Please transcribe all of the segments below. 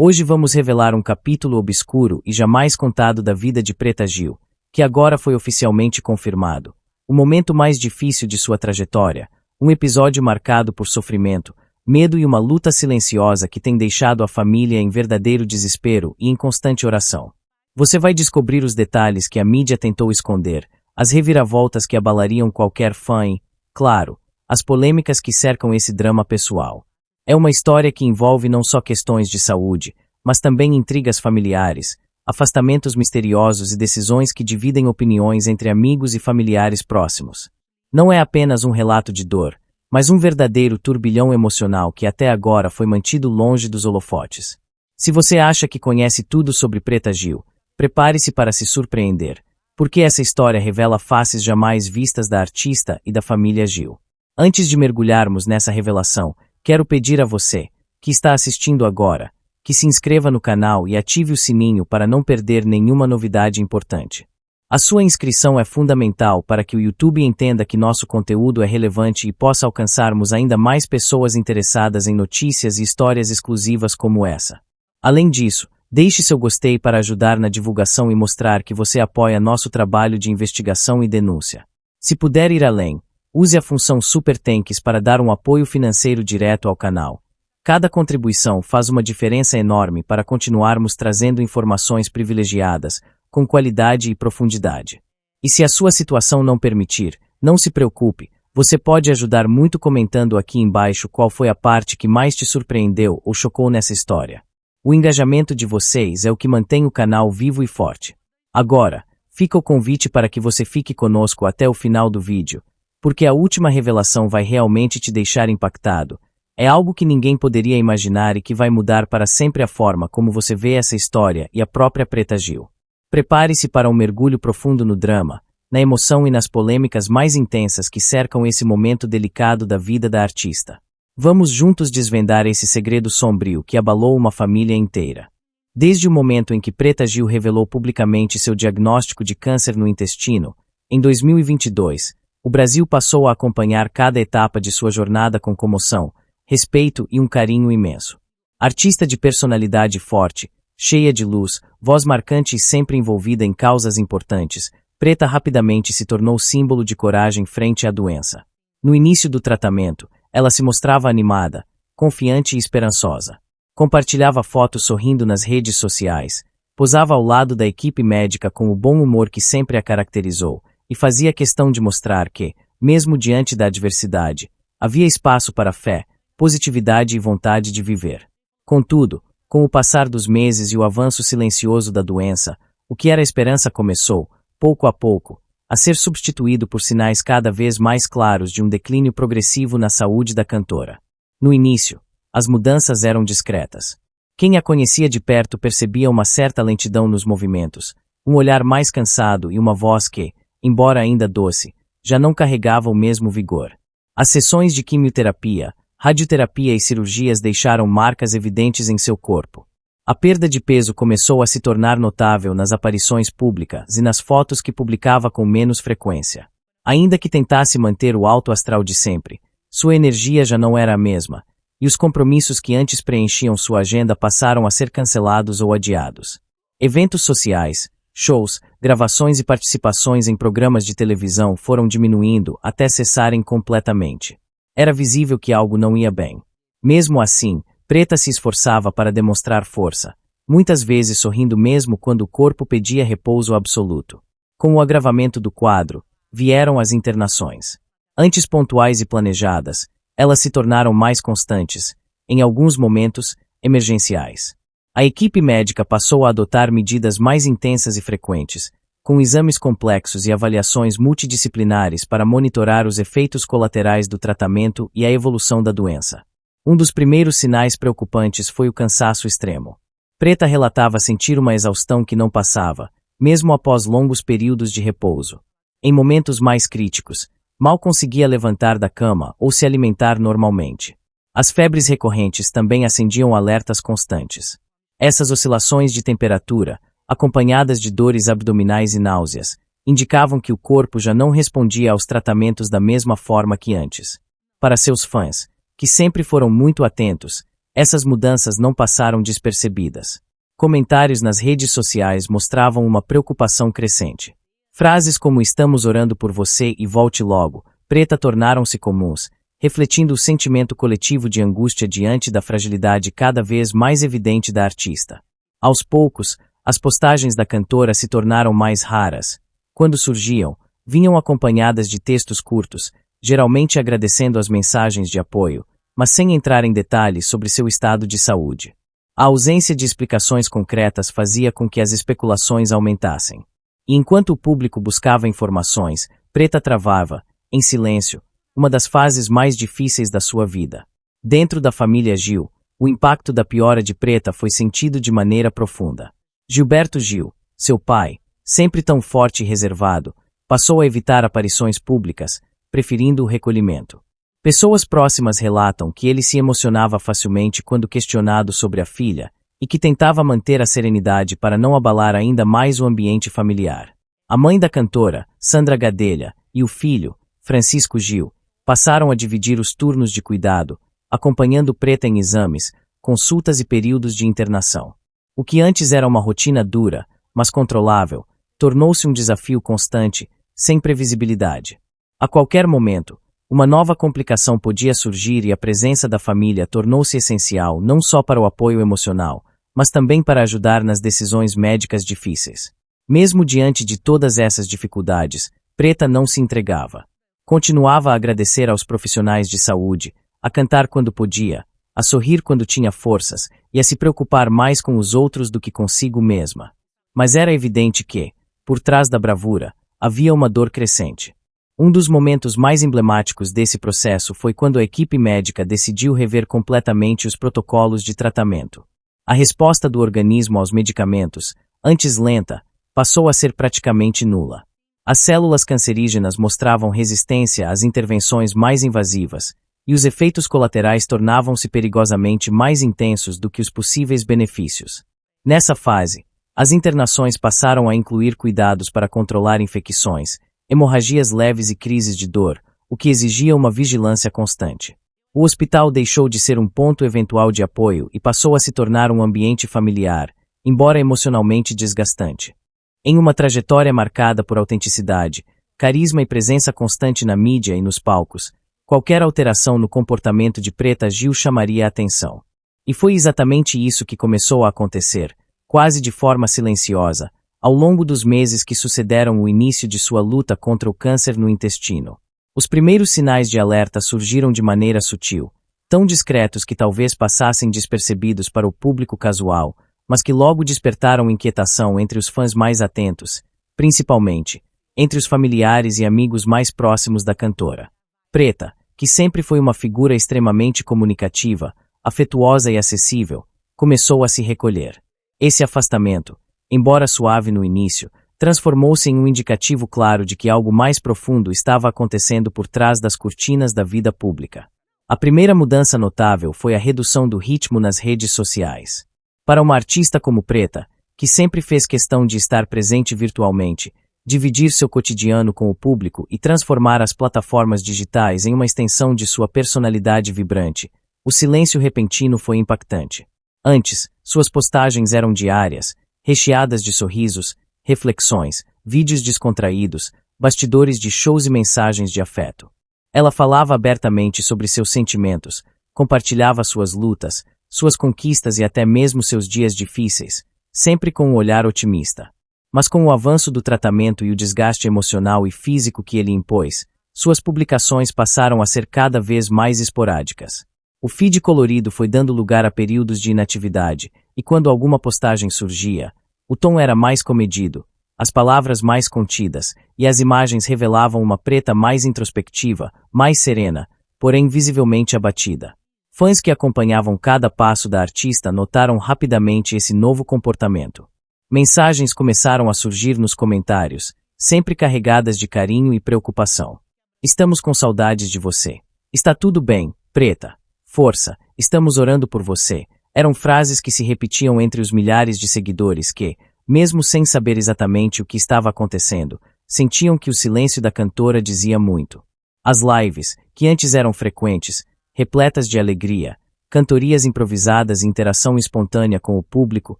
Hoje vamos revelar um capítulo obscuro e jamais contado da vida de Preta Gil, que agora foi oficialmente confirmado. O momento mais difícil de sua trajetória, um episódio marcado por sofrimento, medo e uma luta silenciosa que tem deixado a família em verdadeiro desespero e em constante oração. Você vai descobrir os detalhes que a mídia tentou esconder, as reviravoltas que abalariam qualquer fã e, claro, as polêmicas que cercam esse drama pessoal. É uma história que envolve não só questões de saúde, mas também intrigas familiares, afastamentos misteriosos e decisões que dividem opiniões entre amigos e familiares próximos. Não é apenas um relato de dor, mas um verdadeiro turbilhão emocional que até agora foi mantido longe dos holofotes. Se você acha que conhece tudo sobre Preta Gil, prepare-se para se surpreender, porque essa história revela faces jamais vistas da artista e da família Gil. Antes de mergulharmos nessa revelação, quero pedir a você, que está assistindo agora, que se inscreva no canal e ative o sininho para não perder nenhuma novidade importante. A sua inscrição é fundamental para que o YouTube entenda que nosso conteúdo é relevante e possa alcançarmos ainda mais pessoas interessadas em notícias e histórias exclusivas como essa. Além disso, deixe seu gostei para ajudar na divulgação e mostrar que você apoia nosso trabalho de investigação e denúncia. Se puder ir além, use a função Super Thanks para dar um apoio financeiro direto ao canal. Cada contribuição faz uma diferença enorme para continuarmos trazendo informações privilegiadas, com qualidade e profundidade. E se a sua situação não permitir, não se preocupe, você pode ajudar muito comentando aqui embaixo qual foi a parte que mais te surpreendeu ou chocou nessa história. O engajamento de vocês é o que mantém o canal vivo e forte. Agora, fica o convite para que você fique conosco até o final do vídeo, porque a última revelação vai realmente te deixar impactado. É algo que ninguém poderia imaginar e que vai mudar para sempre a forma como você vê essa história e a própria Preta Gil. Prepare-se para um mergulho profundo no drama, na emoção e nas polêmicas mais intensas que cercam esse momento delicado da vida da artista. Vamos juntos desvendar esse segredo sombrio que abalou uma família inteira. Desde o momento em que Preta Gil revelou publicamente seu diagnóstico de câncer no intestino, em 2022, o Brasil passou a acompanhar cada etapa de sua jornada com comoção, respeito e um carinho imenso. Artista de personalidade forte, cheia de luz, voz marcante e sempre envolvida em causas importantes, Preta rapidamente se tornou símbolo de coragem frente à doença. No início do tratamento, ela se mostrava animada, confiante e esperançosa. Compartilhava fotos sorrindo nas redes sociais, posava ao lado da equipe médica com o bom humor que sempre a caracterizou, e fazia questão de mostrar que, mesmo diante da adversidade, havia espaço para fé, positividade e vontade de viver. Contudo, com o passar dos meses e o avanço silencioso da doença, o que era esperança começou, pouco a pouco, a ser substituído por sinais cada vez mais claros de um declínio progressivo na saúde da cantora. No início, as mudanças eram discretas. Quem a conhecia de perto percebia uma certa lentidão nos movimentos, um olhar mais cansado e uma voz que, embora ainda doce, já não carregava o mesmo vigor. As sessões de quimioterapia, radioterapia e cirurgias deixaram marcas evidentes em seu corpo. A perda de peso começou a se tornar notável nas aparições públicas e nas fotos que publicava com menos frequência. Ainda que tentasse manter o alto astral de sempre, sua energia já não era a mesma, e os compromissos que antes preenchiam sua agenda passaram a ser cancelados ou adiados. Eventos sociais, shows, gravações e participações em programas de televisão foram diminuindo até cessarem completamente. Era visível que algo não ia bem. Mesmo assim, Preta se esforçava para demonstrar força, muitas vezes sorrindo mesmo quando o corpo pedia repouso absoluto. Com o agravamento do quadro, vieram as internações. Antes pontuais e planejadas, elas se tornaram mais constantes, em alguns momentos, emergenciais. A equipe médica passou a adotar medidas mais intensas e frequentes, com exames complexos e avaliações multidisciplinares para monitorar os efeitos colaterais do tratamento e a evolução da doença. Um dos primeiros sinais preocupantes foi o cansaço extremo. Preta relatava sentir uma exaustão que não passava, mesmo após longos períodos de repouso. Em momentos mais críticos, mal conseguia levantar da cama ou se alimentar normalmente. As febres recorrentes também acendiam alertas constantes. Essas oscilações de temperatura, acompanhadas de dores abdominais e náuseas, indicavam que o corpo já não respondia aos tratamentos da mesma forma que antes. Para seus fãs, que sempre foram muito atentos, Essas mudanças não passaram despercebidas. Comentários nas redes sociais mostravam uma preocupação crescente. Frases como "estamos orando por você e volte logo", Preta, tornaram-se comuns, refletindo o sentimento coletivo de angústia diante da fragilidade cada vez mais evidente da artista. Aos poucos, as postagens da cantora se tornaram mais raras. Quando surgiam, vinham acompanhadas de textos curtos, geralmente agradecendo as mensagens de apoio, mas sem entrar em detalhes sobre seu estado de saúde. A ausência de explicações concretas fazia com que as especulações aumentassem. E enquanto o público buscava informações, Preta travava, em silêncio, uma das fases mais difíceis da sua vida. Dentro da família Gil, o impacto da piora de Preta foi sentido de maneira profunda. Gilberto Gil, seu pai, sempre tão forte e reservado, passou a evitar aparições públicas, preferindo o recolhimento. Pessoas próximas relatam que ele se emocionava facilmente quando questionado sobre a filha e que tentava manter a serenidade para não abalar ainda mais o ambiente familiar. A mãe da cantora, Sandra Gadelha, e o filho, Francisco Gil, passaram a dividir os turnos de cuidado, acompanhando Preta em exames, consultas e períodos de internação. O que antes era uma rotina dura, mas controlável, tornou-se um desafio constante, sem previsibilidade. A qualquer momento, uma nova complicação podia surgir e a presença da família tornou-se essencial não só para o apoio emocional, mas também para ajudar nas decisões médicas difíceis. Mesmo diante de todas essas dificuldades, Preta não se entregava. Continuava a agradecer aos profissionais de saúde, a cantar quando podia, a sorrir quando tinha forças e a se preocupar mais com os outros do que consigo mesma. Mas era evidente que, por trás da bravura, havia uma dor crescente. Um dos momentos mais emblemáticos desse processo foi quando a equipe médica decidiu rever completamente os protocolos de tratamento. A resposta do organismo aos medicamentos, antes lenta, passou a ser praticamente nula. As células cancerígenas mostravam resistência às intervenções mais invasivas, e os efeitos colaterais tornavam-se perigosamente mais intensos do que os possíveis benefícios. Nessa fase, as internações passaram a incluir cuidados para controlar infecções, hemorragias leves e crises de dor, o que exigia uma vigilância constante. O hospital deixou de ser um ponto eventual de apoio e passou a se tornar um ambiente familiar, embora emocionalmente desgastante. Em uma trajetória marcada por autenticidade, carisma e presença constante na mídia e nos palcos, qualquer alteração no comportamento de Preta Gil chamaria a atenção. E foi exatamente isso que começou a acontecer, quase de forma silenciosa, ao longo dos meses que sucederam o início de sua luta contra o câncer no intestino. Os primeiros sinais de alerta surgiram de maneira sutil, tão discretos que talvez passassem despercebidos para o público casual, mas que logo despertaram inquietação entre os fãs mais atentos, principalmente entre os familiares e amigos mais próximos da cantora. Preta, que sempre foi uma figura extremamente comunicativa, afetuosa e acessível, começou a se recolher. Esse afastamento, embora suave no início, transformou-se em um indicativo claro de que algo mais profundo estava acontecendo por trás das cortinas da vida pública. A primeira mudança notável foi a redução do ritmo nas redes sociais. Para uma artista como Preta, que sempre fez questão de estar presente virtualmente, dividir seu cotidiano com o público e transformar as plataformas digitais em uma extensão de sua personalidade vibrante, o silêncio repentino foi impactante. Antes, suas postagens eram diárias, recheadas de sorrisos, reflexões, vídeos descontraídos, bastidores de shows e mensagens de afeto. Ela falava abertamente sobre seus sentimentos, compartilhava suas lutas, suas conquistas e até mesmo seus dias difíceis, sempre com um olhar otimista. Mas com o avanço do tratamento e o desgaste emocional e físico que ele impôs, suas publicações passaram a ser cada vez mais esporádicas. O feed colorido foi dando lugar a períodos de inatividade, e quando alguma postagem surgia, o tom era mais comedido, as palavras mais contidas, e as imagens revelavam uma Preta mais introspectiva, mais serena, porém visivelmente abatida. Fãs que acompanhavam cada passo da artista notaram rapidamente esse novo comportamento. Mensagens começaram a surgir nos comentários, sempre carregadas de carinho e preocupação. Estamos com saudades de você. Está tudo bem, Preta. Força, estamos orando por você. Eram frases que se repetiam entre os milhares de seguidores que, mesmo sem saber exatamente o que estava acontecendo, sentiam que o silêncio da cantora dizia muito. As lives, que antes eram frequentes, repletas de alegria, cantorias improvisadas e interação espontânea com o público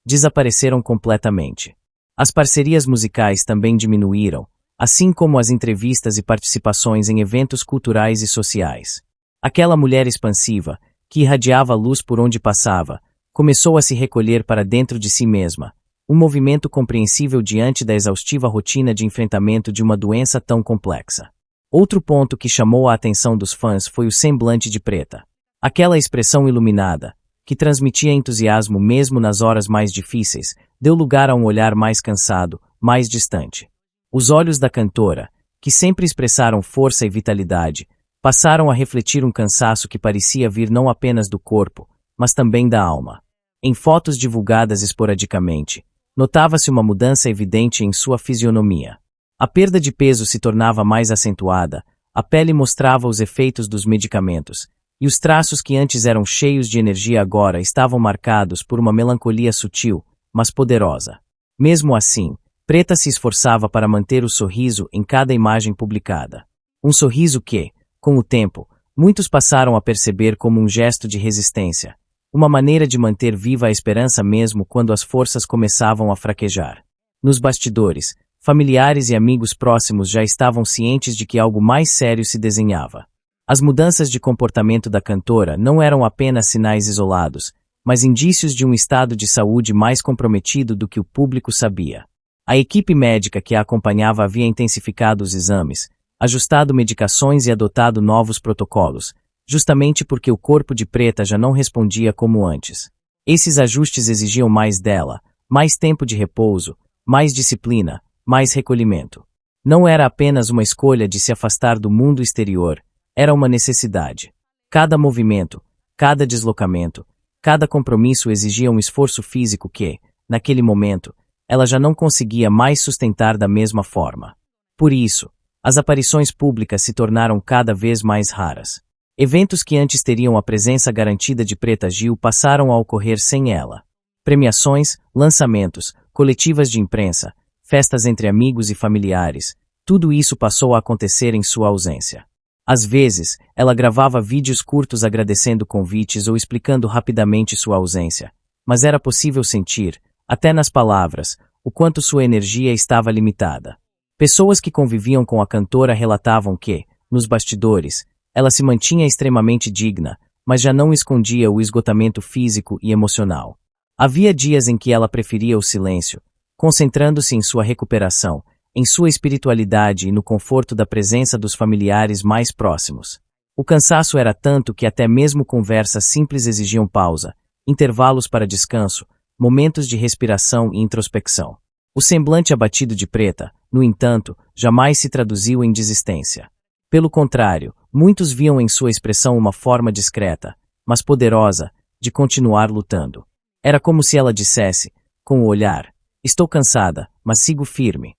desapareceram completamente. As parcerias musicais também diminuíram, assim como as entrevistas e participações em eventos culturais e sociais. Aquela mulher expansiva, que irradiava luz por onde passava, começou a se recolher para dentro de si mesma, um movimento compreensível diante da exaustiva rotina de enfrentamento de uma doença tão complexa. Outro ponto que chamou a atenção dos fãs foi o semblante de Preta. Aquela expressão iluminada, que transmitia entusiasmo mesmo nas horas mais difíceis, deu lugar a um olhar mais cansado, mais distante. Os olhos da cantora, que sempre expressaram força e vitalidade, passaram a refletir um cansaço que parecia vir não apenas do corpo, mas também da alma. Em fotos divulgadas esporadicamente, notava-se uma mudança evidente em sua fisionomia. A perda de peso se tornava mais acentuada, a pele mostrava os efeitos dos medicamentos, e os traços que antes eram cheios de energia agora estavam marcados por uma melancolia sutil, mas poderosa. Mesmo assim, Preta se esforçava para manter o sorriso em cada imagem publicada. Um sorriso que, com o tempo, muitos passaram a perceber como um gesto de resistência, uma maneira de manter viva a esperança mesmo quando as forças começavam a fraquejar. Nos bastidores, familiares e amigos próximos já estavam cientes de que algo mais sério se desenhava. As mudanças de comportamento da cantora não eram apenas sinais isolados, mas indícios de um estado de saúde mais comprometido do que o público sabia. A equipe médica que a acompanhava havia intensificado os exames, ajustado medicações e adotado novos protocolos, justamente porque o corpo de Preta já não respondia como antes. Esses ajustes exigiam mais dela, mais tempo de repouso, mais disciplina, mais recolhimento. Não era apenas uma escolha de se afastar do mundo exterior, era uma necessidade. Cada movimento, cada deslocamento, cada compromisso exigia um esforço físico que, naquele momento, ela já não conseguia mais sustentar da mesma forma. Por isso, as aparições públicas se tornaram cada vez mais raras. Eventos que antes teriam a presença garantida de Preta Gil passaram a ocorrer sem ela. Premiações, lançamentos, coletivas de imprensa, festas entre amigos e familiares, tudo isso passou a acontecer em sua ausência. Às vezes, ela gravava vídeos curtos agradecendo convites ou explicando rapidamente sua ausência, mas era possível sentir, até nas palavras, o quanto sua energia estava limitada. Pessoas que conviviam com a cantora relatavam que, nos bastidores, ela se mantinha extremamente digna, mas já não escondia o esgotamento físico e emocional. Havia dias em que ela preferia o silêncio, concentrando-se em sua recuperação, em sua espiritualidade e no conforto da presença dos familiares mais próximos. O cansaço era tanto que até mesmo conversas simples exigiam pausa, intervalos para descanso, momentos de respiração e introspecção. O semblante abatido de Preta, no entanto, jamais se traduziu em desistência. Pelo contrário, muitos viam em sua expressão uma forma discreta, mas poderosa, de continuar lutando. Era como se ela dissesse, com o olhar, estou cansada, mas sigo firme.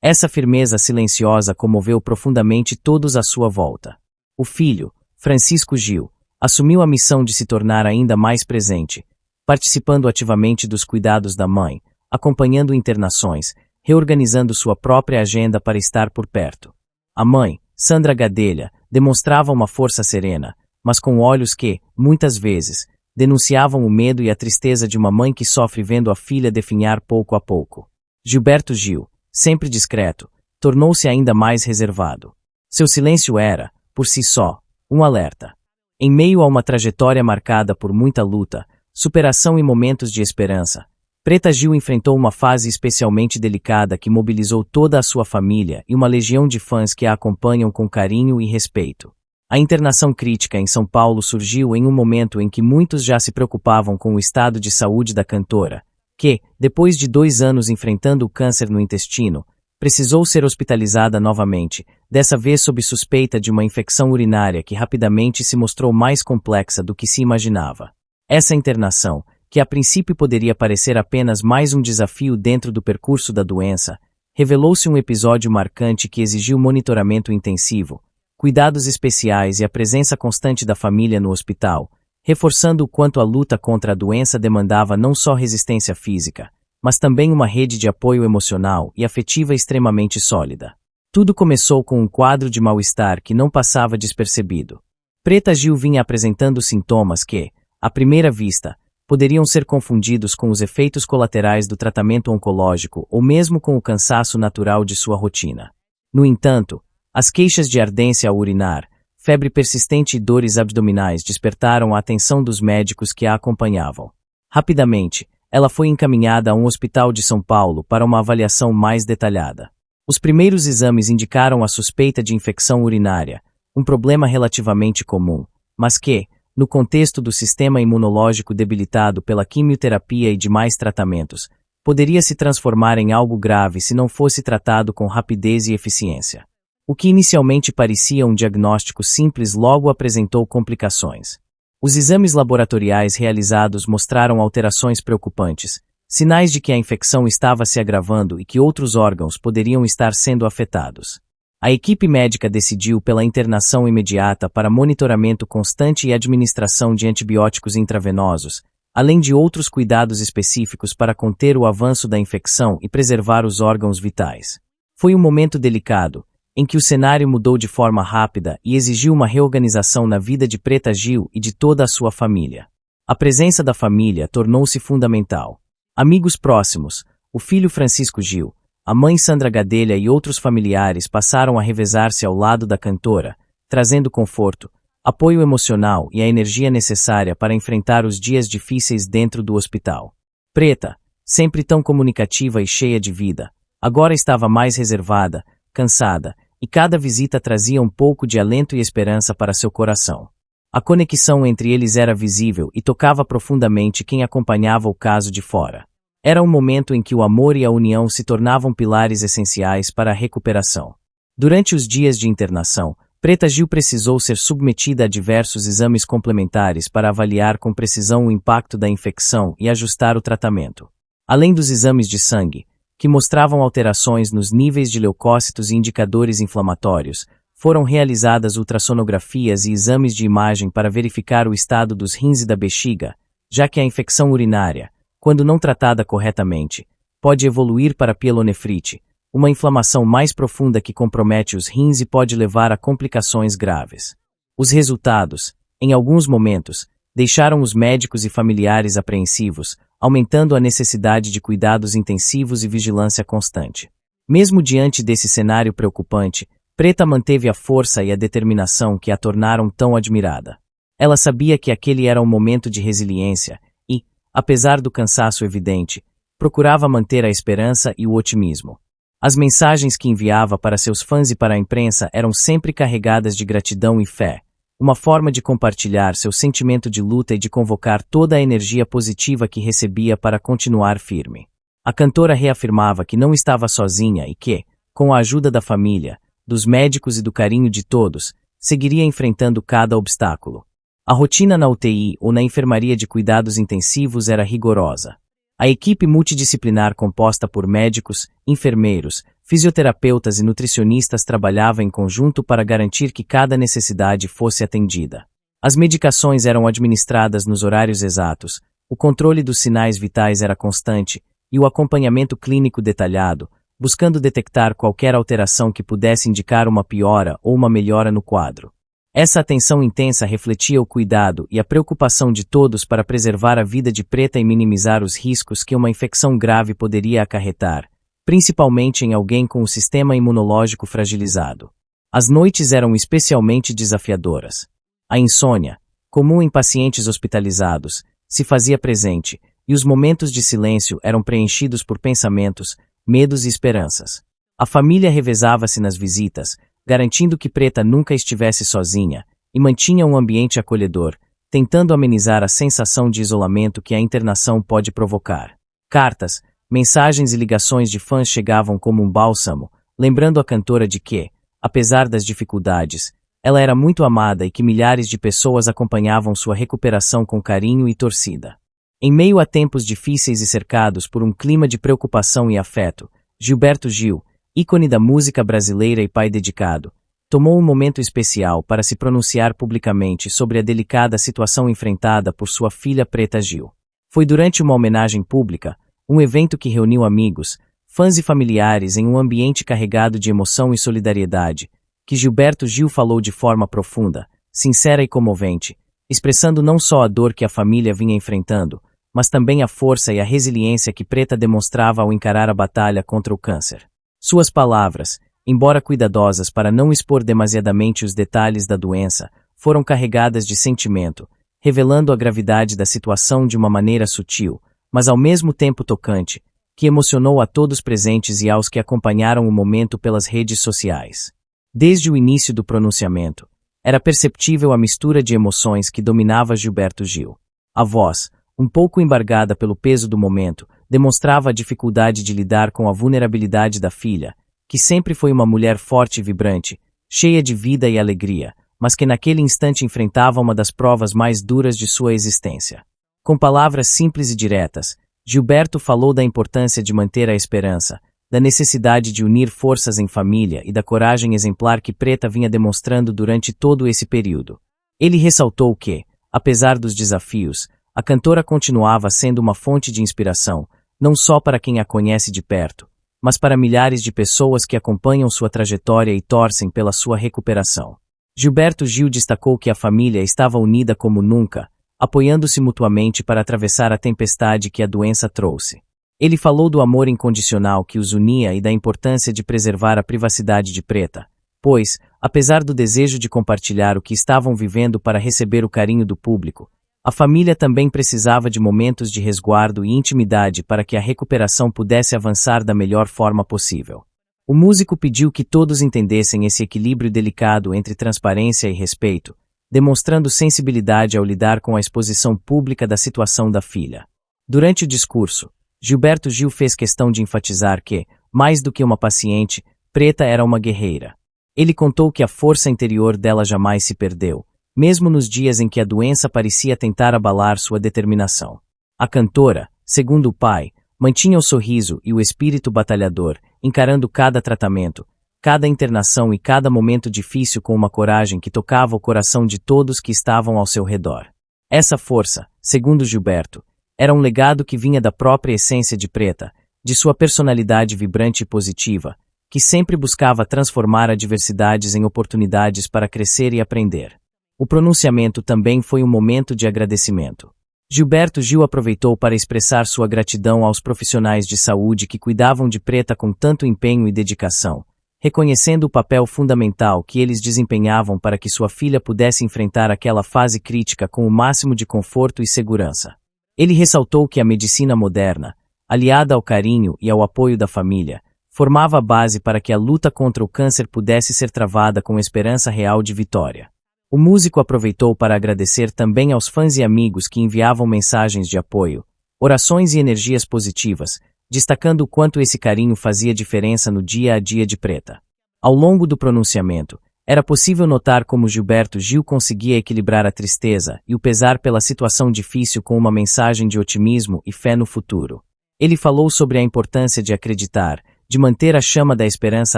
Essa firmeza silenciosa comoveu profundamente todos à sua volta. O filho, Francisco Gil, assumiu a missão de se tornar ainda mais presente, participando ativamente dos cuidados da mãe, acompanhando internações, reorganizando sua própria agenda para estar por perto. A mãe, Sandra Gadelha, demonstrava uma força serena, mas com olhos que, muitas vezes, denunciavam o medo e a tristeza de uma mãe que sofre vendo a filha definhar pouco a pouco. Gilberto Gil, sempre discreto, tornou-se ainda mais reservado. Seu silêncio era, por si só, um alerta. Em meio a uma trajetória marcada por muita luta, superação e momentos de esperança, Preta Gil enfrentou uma fase especialmente delicada que mobilizou toda a sua família e uma legião de fãs que a acompanham com carinho e respeito. A internação crítica em São Paulo surgiu em um momento em que muitos já se preocupavam com o estado de saúde da cantora, que, depois de 2 anos enfrentando o câncer no intestino, precisou ser hospitalizada novamente, dessa vez sob suspeita de uma infecção urinária que rapidamente se mostrou mais complexa do que se imaginava. Essa internação, que a princípio poderia parecer apenas mais um desafio dentro do percurso da doença, revelou-se um episódio marcante que exigiu monitoramento intensivo, cuidados especiais e a presença constante da família no hospital, reforçando o quanto a luta contra a doença demandava não só resistência física, mas também uma rede de apoio emocional e afetiva extremamente sólida. Tudo começou com um quadro de mal-estar que não passava despercebido. Preta Gil vinha apresentando sintomas que, à primeira vista, poderiam ser confundidos com os efeitos colaterais do tratamento oncológico ou mesmo com o cansaço natural de sua rotina. No entanto, as queixas de ardência ao urinar, febre persistente e dores abdominais despertaram a atenção dos médicos que a acompanhavam. Rapidamente, ela foi encaminhada a um hospital de São Paulo para uma avaliação mais detalhada. Os primeiros exames indicaram a suspeita de infecção urinária, um problema relativamente comum, mas que, no contexto do sistema imunológico debilitado pela quimioterapia e demais tratamentos, poderia se transformar em algo grave se não fosse tratado com rapidez e eficiência. O que inicialmente parecia um diagnóstico simples logo apresentou complicações. Os exames laboratoriais realizados mostraram alterações preocupantes, sinais de que a infecção estava se agravando e que outros órgãos poderiam estar sendo afetados. A equipe médica decidiu pela internação imediata para monitoramento constante e administração de antibióticos intravenosos, além de outros cuidados específicos para conter o avanço da infecção e preservar os órgãos vitais. Foi um momento delicado, em que o cenário mudou de forma rápida e exigiu uma reorganização na vida de Preta Gil e de toda a sua família. A presença da família tornou-se fundamental. Amigos próximos, o filho Francisco Gil, a mãe Sandra Gadelha e outros familiares passaram a revezar-se ao lado da cantora, trazendo conforto, apoio emocional e a energia necessária para enfrentar os dias difíceis dentro do hospital. Preta, sempre tão comunicativa e cheia de vida, agora estava mais reservada, cansada, e cada visita trazia um pouco de alento e esperança para seu coração. A conexão entre eles era visível e tocava profundamente quem acompanhava o caso de fora. Era um momento em que o amor e a união se tornavam pilares essenciais para a recuperação. Durante os dias de internação, Preta Gil precisou ser submetida a diversos exames complementares para avaliar com precisão o impacto da infecção e ajustar o tratamento. Além dos exames de sangue, que mostravam alterações nos níveis de leucócitos e indicadores inflamatórios, foram realizadas ultrassonografias e exames de imagem para verificar o estado dos rins e da bexiga, já que a infecção urinária, quando não tratada corretamente, pode evoluir para pielonefrite, uma inflamação mais profunda que compromete os rins e pode levar a complicações graves. Os resultados, em alguns momentos, deixaram os médicos e familiares apreensivos, aumentando a necessidade de cuidados intensivos e vigilância constante. Mesmo diante desse cenário preocupante, Preta manteve a força e a determinação que a tornaram tão admirada. Ela sabia que aquele era um momento de resiliência e, apesar do cansaço evidente, procurava manter a esperança e o otimismo. As mensagens que enviava para seus fãs e para a imprensa eram sempre carregadas de gratidão e fé, uma forma de compartilhar seu sentimento de luta e de convocar toda a energia positiva que recebia para continuar firme. A cantora reafirmava que não estava sozinha e que, com a ajuda da família, dos médicos e do carinho de todos, seguiria enfrentando cada obstáculo. A rotina na UTI ou na enfermaria de cuidados intensivos era rigorosa. A equipe multidisciplinar composta por médicos, enfermeiros, fisioterapeutas e nutricionistas trabalhava em conjunto para garantir que cada necessidade fosse atendida. As medicações eram administradas nos horários exatos, o controle dos sinais vitais era constante e o acompanhamento clínico detalhado, buscando detectar qualquer alteração que pudesse indicar uma piora ou uma melhora no quadro. Essa atenção intensa refletia o cuidado e a preocupação de todos para preservar a vida de Preta e minimizar os riscos que uma infecção grave poderia acarretar, principalmente em alguém com o sistema imunológico fragilizado. As noites eram especialmente desafiadoras. A insônia, comum em pacientes hospitalizados, se fazia presente, e os momentos de silêncio eram preenchidos por pensamentos, medos e esperanças. A família revezava-se nas visitas, garantindo que Preta nunca estivesse sozinha, e mantinha um ambiente acolhedor, tentando amenizar a sensação de isolamento que a internação pode provocar. Cartas, mensagens e ligações de fãs chegavam como um bálsamo, lembrando a cantora de que, apesar das dificuldades, ela era muito amada e que milhares de pessoas acompanhavam sua recuperação com carinho e torcida. Em meio a tempos difíceis e cercados por um clima de preocupação e afeto, Gilberto Gil, ícone da música brasileira e pai dedicado, tomou um momento especial para se pronunciar publicamente sobre a delicada situação enfrentada por sua filha Preta Gil. Foi durante uma homenagem pública, um evento que reuniu amigos, fãs e familiares em um ambiente carregado de emoção e solidariedade, que Gilberto Gil falou de forma profunda, sincera e comovente, expressando não só a dor que a família vinha enfrentando, mas também a força e a resiliência que Preta demonstrava ao encarar a batalha contra o câncer. Suas palavras, embora cuidadosas para não expor demasiadamente os detalhes da doença, foram carregadas de sentimento, revelando a gravidade da situação de uma maneira sutil, mas ao mesmo tempo tocante, que emocionou a todos presentes e aos que acompanharam o momento pelas redes sociais. Desde o início do pronunciamento, era perceptível a mistura de emoções que dominava Gilberto Gil. A voz, um pouco embargada pelo peso do momento, demonstrava a dificuldade de lidar com a vulnerabilidade da filha, que sempre foi uma mulher forte e vibrante, cheia de vida e alegria, mas que naquele instante enfrentava uma das provas mais duras de sua existência. Com palavras simples e diretas, Gilberto falou da importância de manter a esperança, da necessidade de unir forças em família e da coragem exemplar que Preta vinha demonstrando durante todo esse período. Ele ressaltou que, apesar dos desafios, a cantora continuava sendo uma fonte de inspiração, não só para quem a conhece de perto, mas para milhares de pessoas que acompanham sua trajetória e torcem pela sua recuperação. Gilberto Gil destacou que a família estava unida como nunca, apoiando-se mutuamente para atravessar a tempestade que a doença trouxe. Ele falou do amor incondicional que os unia e da importância de preservar a privacidade de Preta, pois, apesar do desejo de compartilhar o que estavam vivendo para receber o carinho do público, a família também precisava de momentos de resguardo e intimidade para que a recuperação pudesse avançar da melhor forma possível. O músico pediu que todos entendessem esse equilíbrio delicado entre transparência e respeito, demonstrando sensibilidade ao lidar com a exposição pública da situação da filha. Durante o discurso, Gilberto Gil fez questão de enfatizar que, mais do que uma paciente, Preta era uma guerreira. Ele contou que a força interior dela jamais se perdeu, mesmo nos dias em que a doença parecia tentar abalar sua determinação. A cantora, segundo o pai, mantinha o sorriso e o espírito batalhador, encarando cada tratamento, cada internação e cada momento difícil com uma coragem que tocava o coração de todos que estavam ao seu redor. Essa força, segundo Gilberto, era um legado que vinha da própria essência de Preta, de sua personalidade vibrante e positiva, que sempre buscava transformar adversidades em oportunidades para crescer e aprender. O pronunciamento também foi um momento de agradecimento. Gilberto Gil aproveitou para expressar sua gratidão aos profissionais de saúde que cuidavam de Preta com tanto empenho e dedicação, reconhecendo o papel fundamental que eles desempenhavam para que sua filha pudesse enfrentar aquela fase crítica com o máximo de conforto e segurança. Ele ressaltou que a medicina moderna, aliada ao carinho e ao apoio da família, formava a base para que a luta contra o câncer pudesse ser travada com esperança real de vitória. O músico aproveitou para agradecer também aos fãs e amigos que enviavam mensagens de apoio, orações e energias positivas, destacando o quanto esse carinho fazia diferença no dia a dia de Preta. Ao longo do pronunciamento, era possível notar como Gilberto Gil conseguia equilibrar a tristeza e o pesar pela situação difícil com uma mensagem de otimismo e fé no futuro. Ele falou sobre a importância de acreditar, de manter a chama da esperança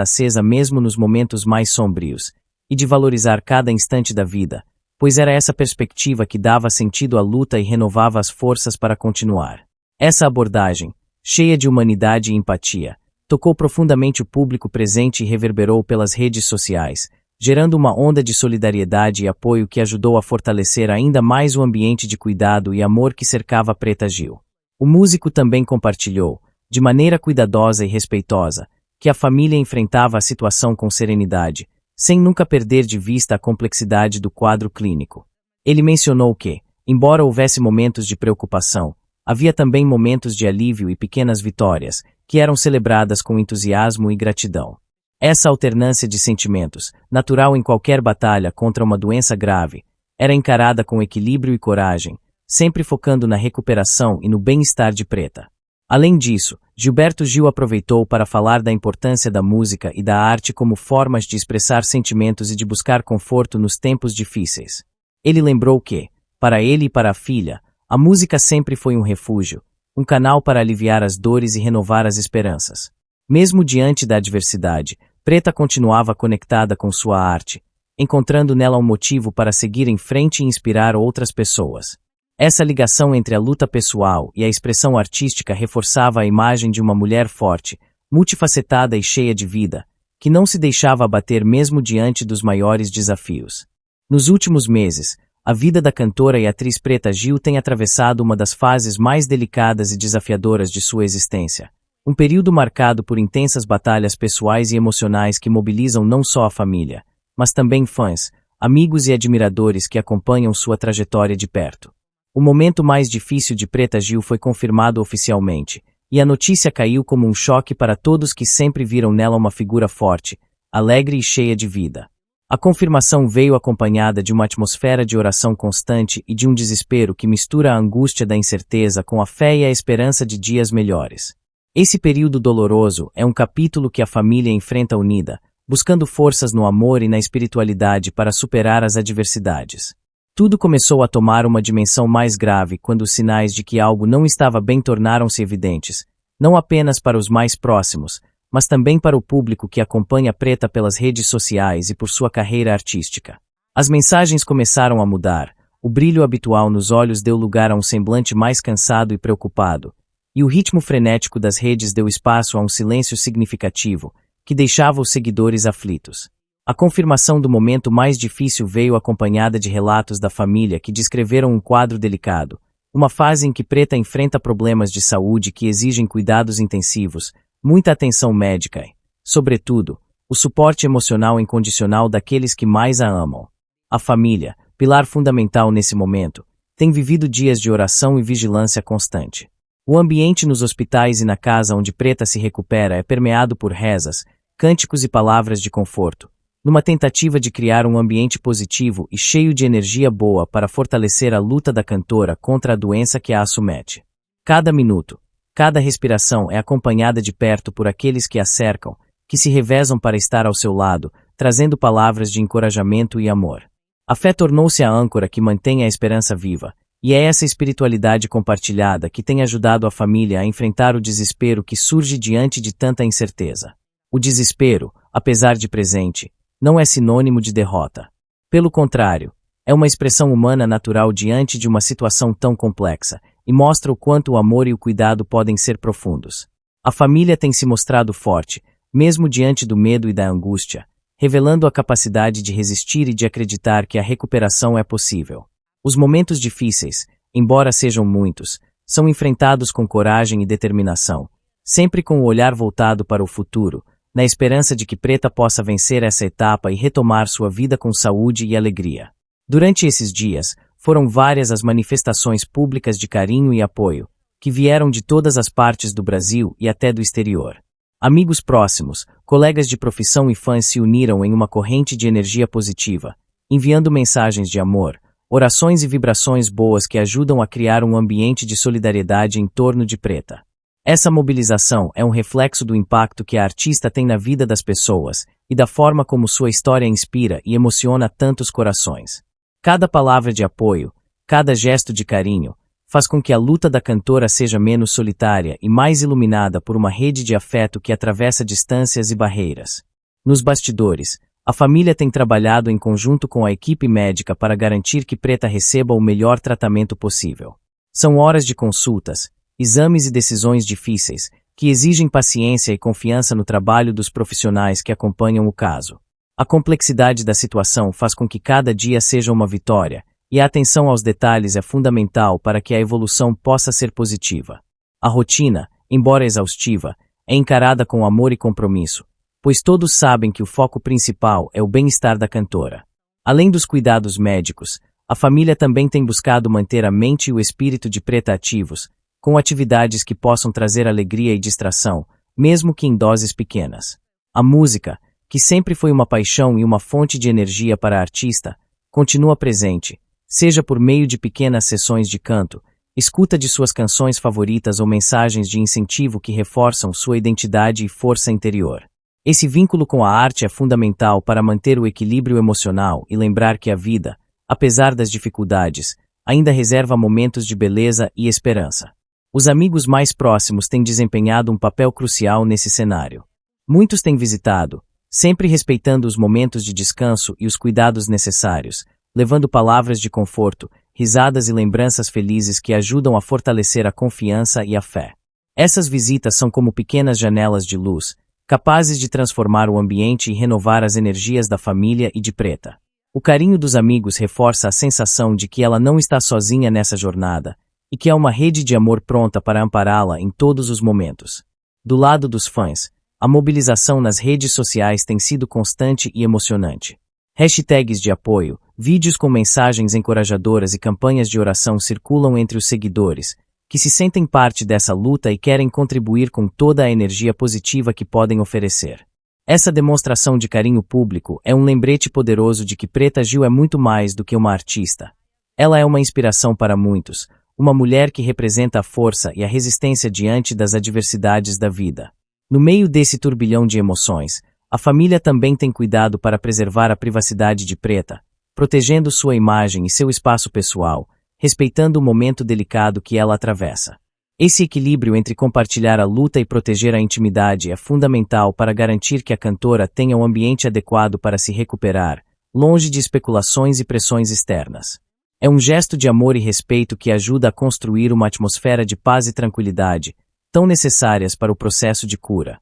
acesa mesmo nos momentos mais sombrios, e de valorizar cada instante da vida, pois era essa perspectiva que dava sentido à luta e renovava as forças para continuar. Essa abordagem, cheia de humanidade e empatia, tocou profundamente o público presente e reverberou pelas redes sociais, gerando uma onda de solidariedade e apoio que ajudou a fortalecer ainda mais o ambiente de cuidado e amor que cercava Preta Gil. O músico também compartilhou, de maneira cuidadosa e respeitosa, que a família enfrentava a situação com serenidade, sem nunca perder de vista a complexidade do quadro clínico. Ele mencionou que, embora houvesse momentos de preocupação, havia também momentos de alívio e pequenas vitórias, que eram celebradas com entusiasmo e gratidão. Essa alternância de sentimentos, natural em qualquer batalha contra uma doença grave, era encarada com equilíbrio e coragem, sempre focando na recuperação e no bem-estar de Preta. Além disso, Gilberto Gil aproveitou para falar da importância da música e da arte como formas de expressar sentimentos e de buscar conforto nos tempos difíceis. Ele lembrou que, para ele e para a filha, a música sempre foi um refúgio, um canal para aliviar as dores e renovar as esperanças. Mesmo diante da adversidade, Preta continuava conectada com sua arte, encontrando nela um motivo para seguir em frente e inspirar outras pessoas. Essa ligação entre a luta pessoal e a expressão artística reforçava a imagem de uma mulher forte, multifacetada e cheia de vida, que não se deixava abater mesmo diante dos maiores desafios. Nos últimos meses, a vida da cantora e atriz Preta Gil tem atravessado uma das fases mais delicadas e desafiadoras de sua existência. Um período marcado por intensas batalhas pessoais e emocionais que mobilizam não só a família, mas também fãs, amigos e admiradores que acompanham sua trajetória de perto. O momento mais difícil de Preta Gil foi confirmado oficialmente, e a notícia caiu como um choque para todos que sempre viram nela uma figura forte, alegre e cheia de vida. A confirmação veio acompanhada de uma atmosfera de oração constante e de um desespero que mistura a angústia da incerteza com a fé e a esperança de dias melhores. Esse período doloroso é um capítulo que a família enfrenta unida, buscando forças no amor e na espiritualidade para superar as adversidades. Tudo começou a tomar uma dimensão mais grave quando os sinais de que algo não estava bem tornaram-se evidentes, não apenas para os mais próximos, mas também para o público que acompanha Preta pelas redes sociais e por sua carreira artística. As mensagens começaram a mudar, o brilho habitual nos olhos deu lugar a um semblante mais cansado e preocupado, e o ritmo frenético das redes deu espaço a um silêncio significativo, que deixava os seguidores aflitos. A confirmação do momento mais difícil veio acompanhada de relatos da família que descreveram um quadro delicado, uma fase em que Preta enfrenta problemas de saúde que exigem cuidados intensivos, muita atenção médica e, sobretudo, o suporte emocional incondicional daqueles que mais a amam. A família, pilar fundamental nesse momento, tem vivido dias de oração e vigilância constante. O ambiente nos hospitais e na casa onde Preta se recupera é permeado por rezas, cânticos e palavras de conforto, numa tentativa de criar um ambiente positivo e cheio de energia boa para fortalecer a luta da cantora contra a doença que a acomete. Cada minuto, cada respiração é acompanhada de perto por aqueles que a cercam, que se revezam para estar ao seu lado, trazendo palavras de encorajamento e amor. A fé tornou-se a âncora que mantém a esperança viva, e é essa espiritualidade compartilhada que tem ajudado a família a enfrentar o desespero que surge diante de tanta incerteza. O desespero, apesar de presente, não é sinônimo de derrota. Pelo contrário, é uma expressão humana natural diante de uma situação tão complexa, e mostra o quanto o amor e o cuidado podem ser profundos. A família tem se mostrado forte, mesmo diante do medo e da angústia, revelando a capacidade de resistir e de acreditar que a recuperação é possível. Os momentos difíceis, embora sejam muitos, são enfrentados com coragem e determinação, sempre com o olhar voltado para o futuro, na esperança de que Preta possa vencer essa etapa e retomar sua vida com saúde e alegria. Durante esses dias, foram várias as manifestações públicas de carinho e apoio, que vieram de todas as partes do Brasil e até do exterior. Amigos próximos, colegas de profissão e fãs se uniram em uma corrente de energia positiva, enviando mensagens de amor, orações e vibrações boas que ajudam a criar um ambiente de solidariedade em torno de Preta. Essa mobilização é um reflexo do impacto que a artista tem na vida das pessoas e da forma como sua história inspira e emociona tantos corações. Cada palavra de apoio, cada gesto de carinho, faz com que a luta da cantora seja menos solitária e mais iluminada por uma rede de afeto que atravessa distâncias e barreiras. Nos bastidores, a família tem trabalhado em conjunto com a equipe médica para garantir que Preta receba o melhor tratamento possível. São horas de consultas, exames e decisões difíceis, que exigem paciência e confiança no trabalho dos profissionais que acompanham o caso. A complexidade da situação faz com que cada dia seja uma vitória, e a atenção aos detalhes é fundamental para que a evolução possa ser positiva. A rotina, embora exaustiva, é encarada com amor e compromisso, pois todos sabem que o foco principal é o bem-estar da cantora. Além dos cuidados médicos, a família também tem buscado manter a mente e o espírito de Preta ativos, com atividades que possam trazer alegria e distração, mesmo que em doses pequenas. A música, que sempre foi uma paixão e uma fonte de energia para a artista, continua presente, seja por meio de pequenas sessões de canto, escuta de suas canções favoritas ou mensagens de incentivo que reforçam sua identidade e força interior. Esse vínculo com a arte é fundamental para manter o equilíbrio emocional e lembrar que a vida, apesar das dificuldades, ainda reserva momentos de beleza e esperança. Os amigos mais próximos têm desempenhado um papel crucial nesse cenário. Muitos têm visitado, sempre respeitando os momentos de descanso e os cuidados necessários, levando palavras de conforto, risadas e lembranças felizes que ajudam a fortalecer a confiança e a fé. Essas visitas são como pequenas janelas de luz, capazes de transformar o ambiente e renovar as energias da família e de Preta. O carinho dos amigos reforça a sensação de que ela não está sozinha nessa jornada e que há uma rede de amor pronta para ampará-la em todos os momentos. Do lado dos fãs, a mobilização nas redes sociais tem sido constante e emocionante. Hashtags de apoio, vídeos com mensagens encorajadoras e campanhas de oração circulam entre os seguidores, que se sentem parte dessa luta e querem contribuir com toda a energia positiva que podem oferecer. Essa demonstração de carinho público é um lembrete poderoso de que Preta Gil é muito mais do que uma artista. Ela é uma inspiração para muitos, uma mulher que representa a força e a resistência diante das adversidades da vida. No meio desse turbilhão de emoções, a família também tem cuidado para preservar a privacidade de Preta, protegendo sua imagem e seu espaço pessoal, respeitando o momento delicado que ela atravessa. Esse equilíbrio entre compartilhar a luta e proteger a intimidade é fundamental para garantir que a cantora tenha um ambiente adequado para se recuperar, longe de especulações e pressões externas. É um gesto de amor e respeito que ajuda a construir uma atmosfera de paz e tranquilidade, tão necessárias para o processo de cura.